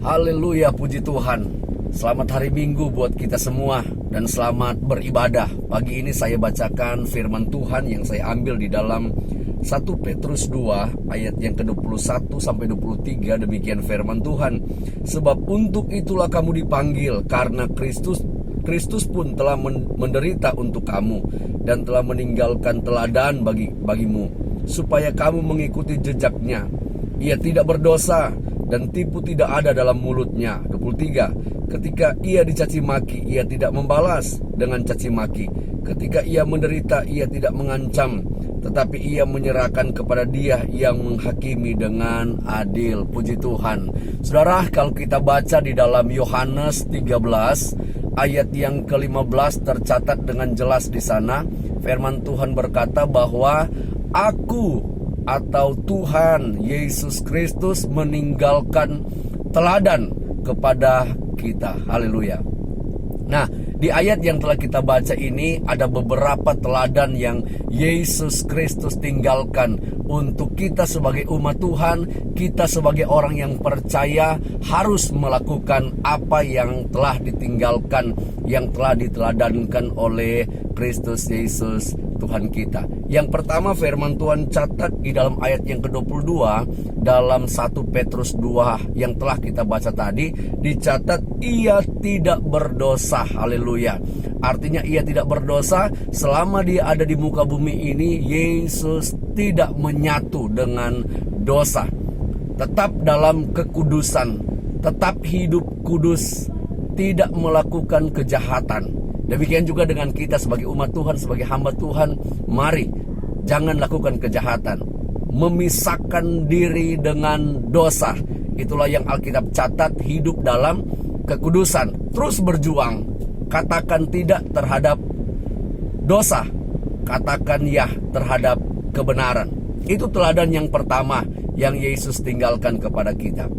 Haleluya, puji Tuhan. Selamat hari Minggu buat kita semua dan selamat beribadah. Pagi ini saya bacakan firman Tuhan yang saya ambil di dalam 1 Petrus 2 ayat yang ke-21 sampai 23. Demikian firman Tuhan. Sebab untuk itulah kamu dipanggil, karena Kristus pun telah menderita untuk kamu dan telah meninggalkan teladan bagimu, supaya kamu mengikuti jejaknya. Ia tidak berdosa dan tipu tidak ada dalam mulutnya. 23. Ketika ia dicaci maki, ia tidak membalas dengan caci maki. Ketika ia menderita, ia tidak mengancam, tetapi ia menyerahkan kepada Dia yang menghakimi dengan adil. Puji Tuhan. Saudara, kalau kita baca di dalam Yohanes 13 ayat yang ke-15 tercatat dengan jelas di sana. Firman Tuhan berkata bahwa Aku atau Tuhan Yesus Kristus meninggalkan teladan kepada kita. Haleluya. Nah, di ayat yang telah kita baca ini ada beberapa teladan yang Yesus Kristus tinggalkan untuk kita sebagai umat Tuhan. Kita sebagai orang yang percaya harus melakukan apa yang telah ditinggalkan, yang telah diteladankan oleh Kristus Yesus Tuhan kita. Yang pertama, firman Tuhan catat di dalam ayat yang ke-22 dalam 1 Petrus 2 yang telah kita baca tadi, dicatat ia tidak berdosa. Haleluya. Artinya ia tidak berdosa selama dia ada di muka bumi ini. Yesus tidak menyatu dengan dosa, tetap dalam kekudusan, tetap hidup kudus, tidak melakukan kejahatan. Demikian juga dengan kita sebagai umat Tuhan, sebagai hamba Tuhan. Mari, jangan lakukan kejahatan. Memisahkan diri dengan dosa. Itulah yang Alkitab catat, hidup dalam kekudusan. Terus berjuang. Katakan tidak terhadap dosa. Katakan ya terhadap kebenaran. Itu teladan yang pertama yang Yesus tinggalkan kepada kita.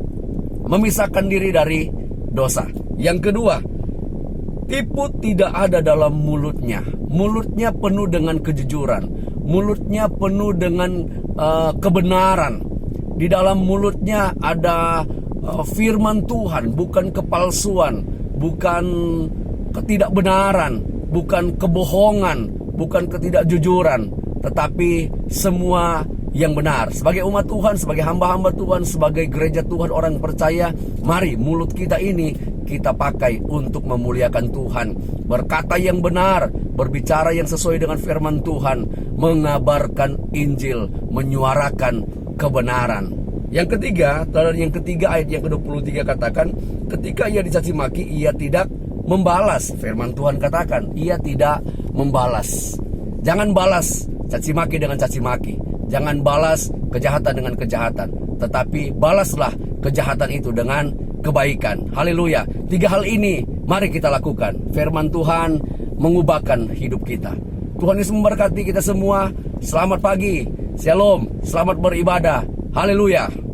Memisahkan diri dari dosa. Yang kedua, tipu tidak ada dalam mulutnya. Mulutnya penuh dengan kejujuran. Mulutnya penuh dengan kebenaran. Di dalam mulutnya ada firman Tuhan, bukan kepalsuan, bukan ketidakbenaran, bukan kebohongan, bukan ketidakjujuran, tetapi semua yang benar. Sebagai umat Tuhan, sebagai hamba-hamba Tuhan, sebagai gereja Tuhan, orang percaya, mari mulut kita ini kita pakai untuk memuliakan Tuhan, berkata yang benar, berbicara yang sesuai dengan firman Tuhan, mengabarkan Injil, menyuarakan kebenaran. Yang ketiga, teladan yang ketiga ayat yang ke-23 katakan, ketika ia dicaci maki, ia tidak membalas. Firman Tuhan katakan, ia tidak membalas. Jangan balas caci maki dengan caci maki. Jangan balas kejahatan dengan kejahatan, tetapi balaslah kejahatan itu dengan kebaikan. Haleluya. 3 hal ini mari kita lakukan. Firman Tuhan mengubahkan hidup kita. Tuhan Yesus memberkati kita semua. Selamat pagi. Shalom. Selamat beribadah. Haleluya.